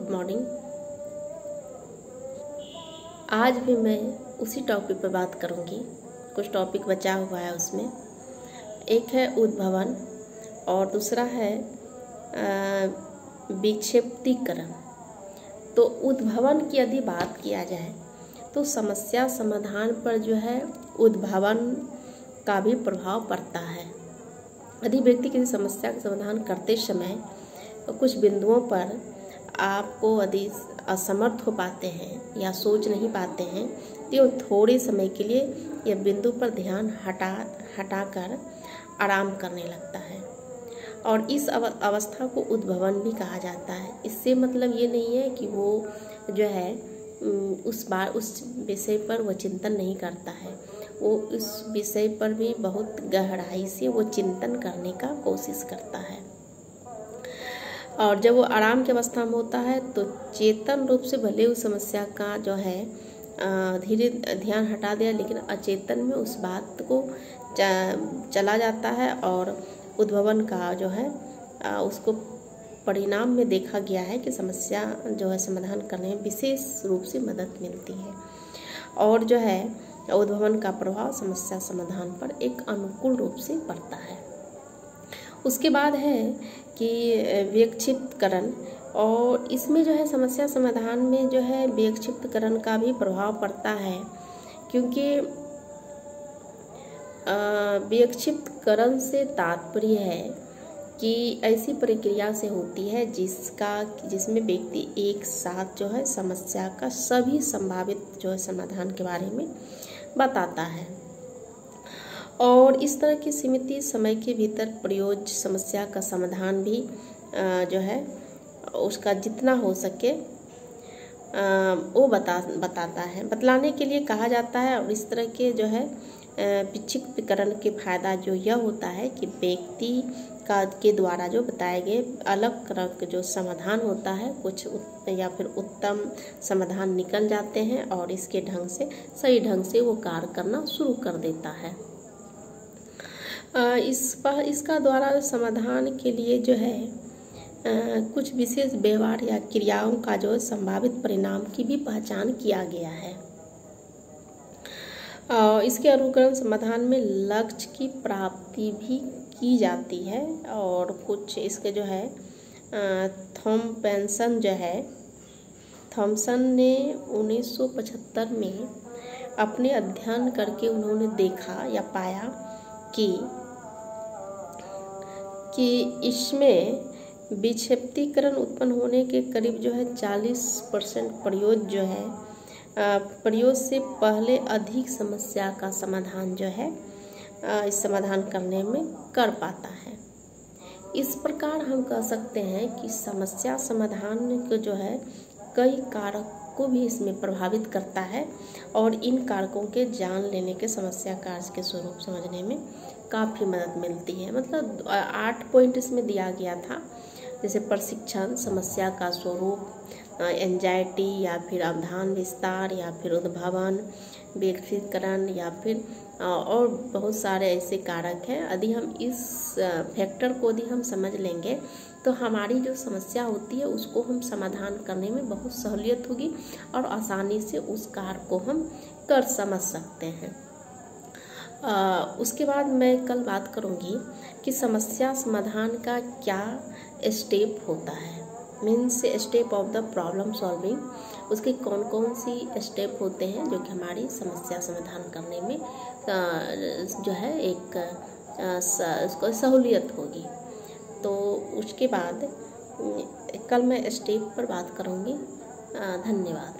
Good morning. आज भी मैं उसी टॉपिक पर बात करूंगी। कुछ टॉपिक बचा हुआ है, उसमें एक है उद्भवन और दूसरा है विक्षेपीकरण। तो उद्भवन की यदि बात किया जाए तो समस्या समाधान पर जो है उद्भवन का भी प्रभाव पड़ता है। यदि व्यक्ति किसी समस्या का समाधान करते समय कुछ बिंदुओं पर आपको यदि असमर्थ हो पाते हैं या सोच नहीं पाते हैं तो थोड़े समय के लिए यह बिंदु पर ध्यान हटाकर आराम करने लगता है और इस अवस्था को उद्भवन भी कहा जाता है। इससे मतलब ये नहीं है कि वो जो है उस विषय पर वो चिंतन नहीं करता है, वो उस विषय पर भी बहुत गहराई से वो चिंतन करने का कोशिश करता है। और जब वो आराम की अवस्था में होता है तो चेतन रूप से भले उस समस्या का जो है धीरे ध्यान हटा दिया, लेकिन अचेतन में उस बात को चला जाता है और उद्भवन का जो है उसको परिणाम में देखा गया है कि समस्या जो है समाधान करने में विशेष रूप से मदद मिलती है और जो है उद्भवन का प्रभाव समस्या समाधान पर एक अनुकूल रूप से पड़ता है। उसके बाद है कि विक्षिप्तकरण, और इसमें जो है समस्या समाधान में जो है विक्षिप्तकरण का भी प्रभाव पड़ता है, क्योंकि विक्षिप्तकरण से तात्पर्य है कि ऐसी प्रक्रिया से होती है जिसमें व्यक्ति एक साथ जो है समस्या का सभी संभावित जो है समाधान के बारे में बताता है और इस तरह की सीमित समय के भीतर प्रयोज्य समस्या का समाधान भी जो है उसका जितना हो सके वो बताता है, बतलाने के लिए कहा जाता है। और इस तरह के जो है विक्षिप्तकरण के फायदा जो यह होता है कि व्यक्ति के द्वारा जो बताए गए अलग तरह के जो समाधान होता है कुछ या फिर उत्तम समाधान निकल जाते हैं और इसके ढंग से सही ढंग से वो कार्य करना शुरू कर देता है। इसका द्वारा समाधान के लिए जो है कुछ विशेष व्यवहार या क्रियाओं का जो संभावित परिणाम की भी पहचान किया गया है। इसके अनुकरण समाधान में लक्ष्य की प्राप्ति भी की जाती है और कुछ इसके जो है थॉमसन ने 1975 में अपने अध्ययन करके उन्होंने देखा या पाया कि इसमें विक्षेपीकरण उत्पन्न होने के करीब जो है 40% प्रयोग से पहले अधिक समस्या का समाधान जो है इस समाधान करने में कर पाता है। इस प्रकार हम कह सकते हैं कि समस्या समाधान को जो है कई कारक को भी इसमें प्रभावित करता है और इन कारकों के जान लेने के समस्या कार्य के स्वरूप समझने में काफ़ी मदद मिलती है। मतलब 8 पॉइंट इसमें दिया गया था, जैसे प्रशिक्षण, समस्या का स्वरूप, एंजाइटी या फिर अवधान विस्तार या फिर उद्भवन, विक्षिप्तकरण या फिर और बहुत सारे ऐसे कारक हैं। यदि हम इस फैक्टर को यदि हम समझ लेंगे तो हमारी जो समस्या होती है उसको हम समाधान करने में बहुत सहूलियत होगी और आसानी से उस कार्य को हम समझ सकते हैं। उसके बाद मैं कल बात करूंगी कि समस्या समाधान का क्या स्टेप होता है, means step of the problem solving, उसके कौन कौन सी स्टेप होते हैं जो कि हमारी समस्या समाधान करने में जो है एक उसको सहूलियत होगी। तो उसके बाद कल मैं स्टेप पर बात करूंगी। धन्यवाद।